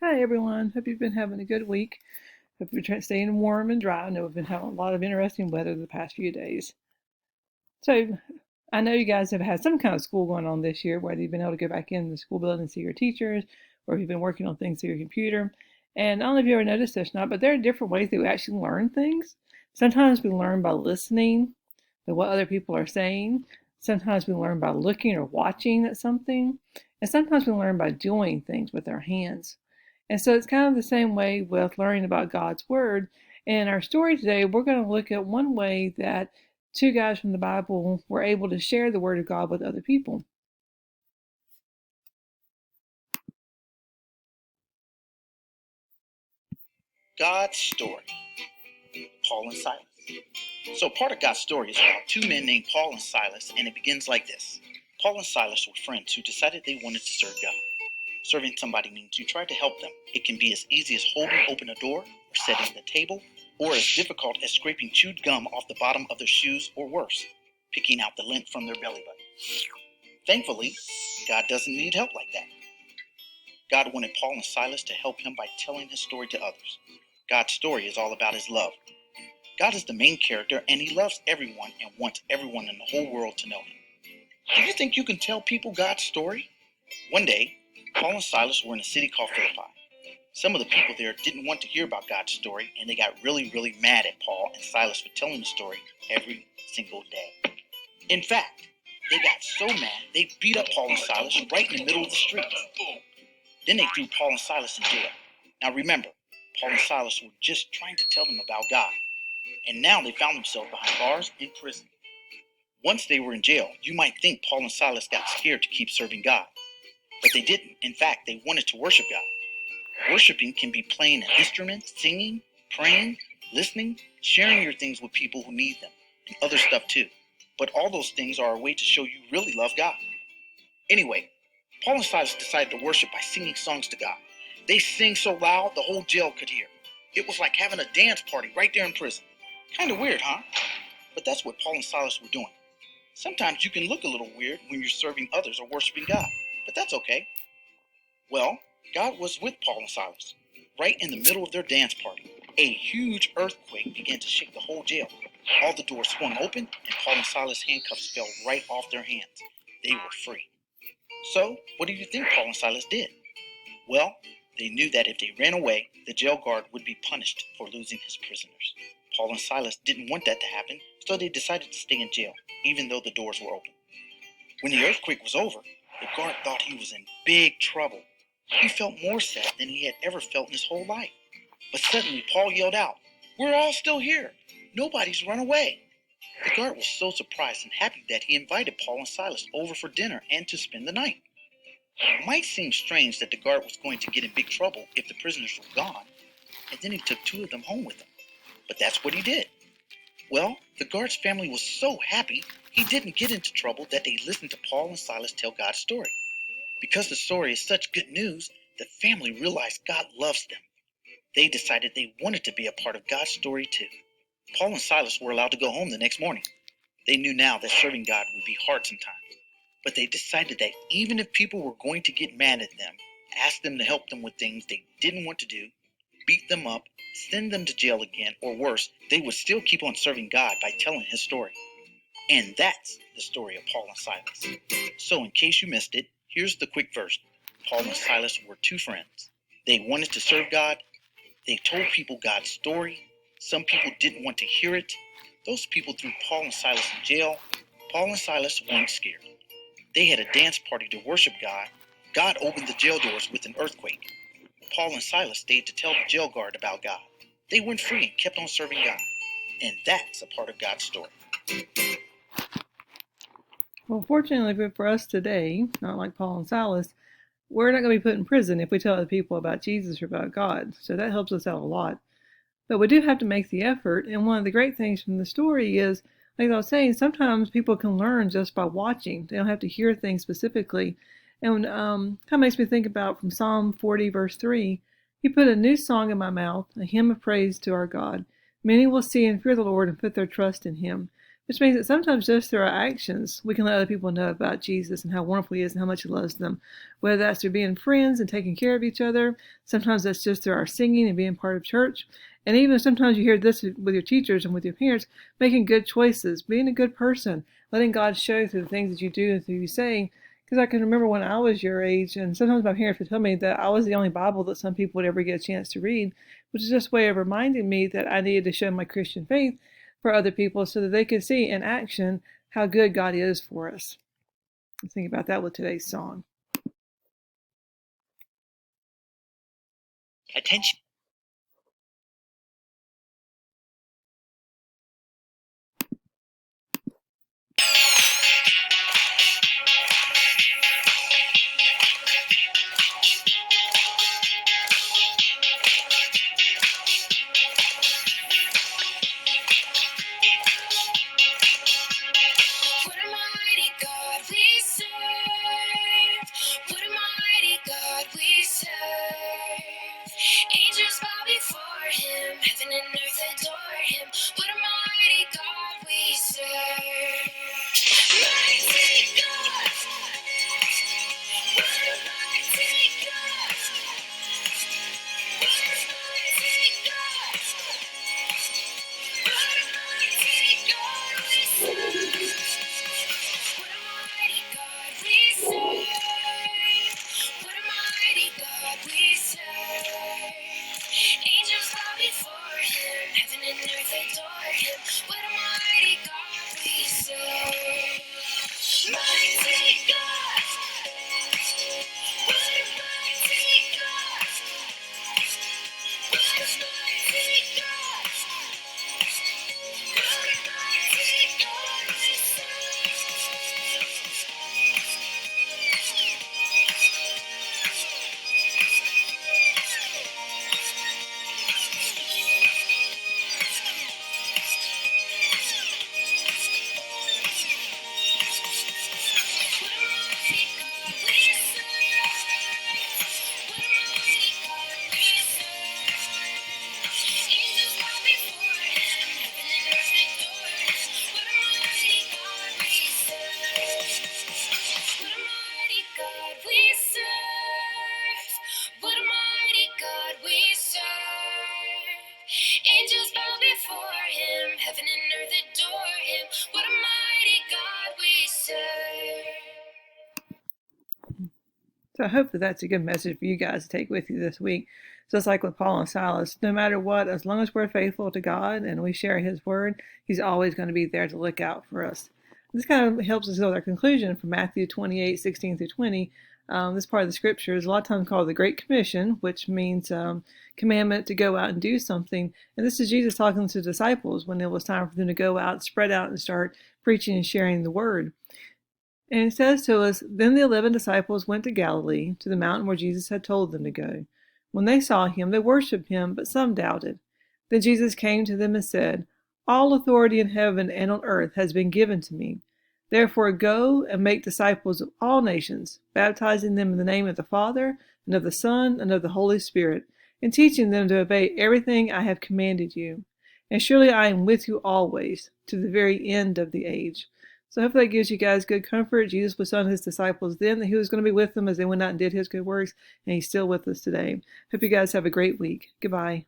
Hi everyone, hope you've been having a good week. Hope you're staying warm and dry. I know we've been having a lot of interesting weather the past few days. So I know you guys have had some kind of school going on this year, whether you've been able to go back in the school building and see your teachers, or if you've been working on things through your computer. And I don't know if you ever noticed this or not, but there are different ways that we actually learn things. Sometimes we learn by listening to what other people are saying. Sometimes we learn by looking or watching at something. And sometimes we learn by doing things with our hands. And so it's kind of the same way with learning about God's Word. In our story today, we're going to look at one way that two guys from the Bible were able to share the Word of God with other people. God's story, Paul and Silas. So part of God's story is about two men named Paul and Silas, and it begins like this. Paul and Silas were friends who decided they wanted to serve God. Serving somebody means you try to help them. It can be as easy as holding open a door or setting the table, or as difficult as scraping chewed gum off the bottom of their shoes, or worse, picking out the lint from their belly button. Thankfully, God doesn't need help like that. God wanted Paul and Silas to help him by telling his story to others. God's story is all about his love. God is the main character, and he loves everyone and wants everyone in the whole world to know him. Do you think you can tell people God's story? One day, Paul and Silas were in a city called Philippi. Some of the people there didn't want to hear about God's story, and they got really mad at Paul and Silas for telling the story every single day. In fact, they got so mad they beat up Paul and Silas right in the middle of the street. Then they threw Paul and Silas in jail. Now remember, Paul and Silas were just trying to tell them about God, and now they found themselves behind bars in prison. Once they were in jail, you might think Paul and Silas got scared to keep serving God, but they didn't. In fact, they wanted to worship God. Worshiping can be playing an instrument, singing, praying, listening, sharing your things with people who need them, and other stuff too. But all those things are a way to show you really love God. Anyway, Paul and Silas decided to worship by singing songs to God. They sang so loud the whole jail could hear. It was like having a dance party right there in prison. Kind of weird, huh? But that's what Paul and Silas were doing. Sometimes you can look a little weird when you're serving others or worshiping God, but that's okay. Well, God was with Paul and Silas. Right in the middle of their dance party, a huge earthquake began to shake the whole jail. All the doors swung open, and Paul and Silas' handcuffs fell right off their hands. They were free. So, what do you think Paul and Silas did? Well, they knew that if they ran away, the jail guard would be punished for losing his prisoners. Paul and Silas didn't want that to happen, so they decided to stay in jail, even though the doors were open. When the earthquake was over, the guard thought he was in big trouble. He felt more sad than he had ever felt in his whole life. But suddenly Paul yelled out, "We're all still here. Nobody's run away." The guard was so surprised and happy that he invited Paul and Silas over for dinner and to spend the night. It might seem strange that the guard was going to get in big trouble if the prisoners were gone, and then he took two of them home with him. But that's what he did. Well, the guard's family was so happy he didn't get into trouble that they listened to Paul and Silas tell God's story. Because the story is such good news, the family realized God loves them. They decided they wanted to be a part of God's story too. Paul and Silas were allowed to go home the next morning. They knew now that serving God would be hard sometimes. But they decided that even if people were going to get mad at them, ask them to help them with things they didn't want to do, beat them up, send them to jail again, or worse, they would still keep on serving God by telling his story. And that's the story of Paul and Silas. So in case you missed it, here's the quick version. Paul and Silas were two friends. They wanted to serve God. They told people God's story. Some people didn't want to hear it. Those people threw Paul and Silas in jail. Paul and Silas weren't scared. They had a dance party to worship God. God opened the jail doors with an earthquake. Paul and Silas stayed to tell the jail guard about God. They went free and kept on serving God. And that's a part of God's story. Well, fortunately for us today, not like Paul and Silas, we're not going to be put in prison if we tell other people about Jesus or about God. So that helps us out a lot. But we do have to make the effort. And one of the great things from the story is, like I was saying, sometimes people can learn just by watching. They don't have to hear things specifically. And kind of makes me think about from Psalm 40, verse 3, He put a new song in my mouth, a hymn of praise to our God. Many will see and fear the Lord and put their trust in Him. which means that sometimes just through our actions, we can let other people know about Jesus and how wonderful he is and how much he loves them. Whether that's through being friends and taking care of each other, sometimes that's just through our singing and being part of church. And even sometimes you hear this with your teachers and with your parents, making good choices, being a good person, letting God show through the things that you do and through you saying. Because I can remember when I was your age, and sometimes my parents would tell me that I was the only Bible that some people would ever get a chance to read, which is just a way of reminding me that I needed to show my Christian faith for other people so that they could see in action how good God is for us. Think about that with today's song. Attention. What a mighty God we serve. What a mighty God we serve. Angels bow before him. Heaven and earth adore him. What a mighty God we serve. Mighty God. What a mighty God. What a mighty God. What a mighty God we serve. What a mighty God we serve. What a mighty God we serve. Angels bow before him. Heaven and earth adore him. What a mighty God we serve. Mighty God. What a mighty God. What a mighty God. What a mighty God we Angels bow before him, heaven and earth adore him. What a mighty God we serve. So I hope that that's a good message for you guys to take with you this week. Just like with Paul and Silas, no matter what, as long as we're faithful to God and we share his word, he's always going to be there to look out for us. This kind of helps us go with our conclusion from Matthew 28:16 through 20. This part of the scripture is a lot of times called the Great Commission, which means commandment to go out and do something. And this is Jesus talking to the disciples when it was time for them to go out, spread out, and start preaching and sharing the word. And it says to us, Then the 11 disciples went to Galilee, to the mountain where Jesus had told them to go. When they saw him, they worshipped him, but some doubted. Then Jesus came to them and said, All authority in heaven and on earth has been given to me. Therefore go and make disciples of all nations, baptizing them in the name of the Father, and of the Son, and of the Holy Spirit, and teaching them to obey everything I have commanded you. And surely I am with you always, to the very end of the age. So hopefully that gives you guys good comfort. Jesus was telling his disciples then that he was going to be with them as they went out and did his good works, and he's still with us today. Hope you guys have a great week. Goodbye.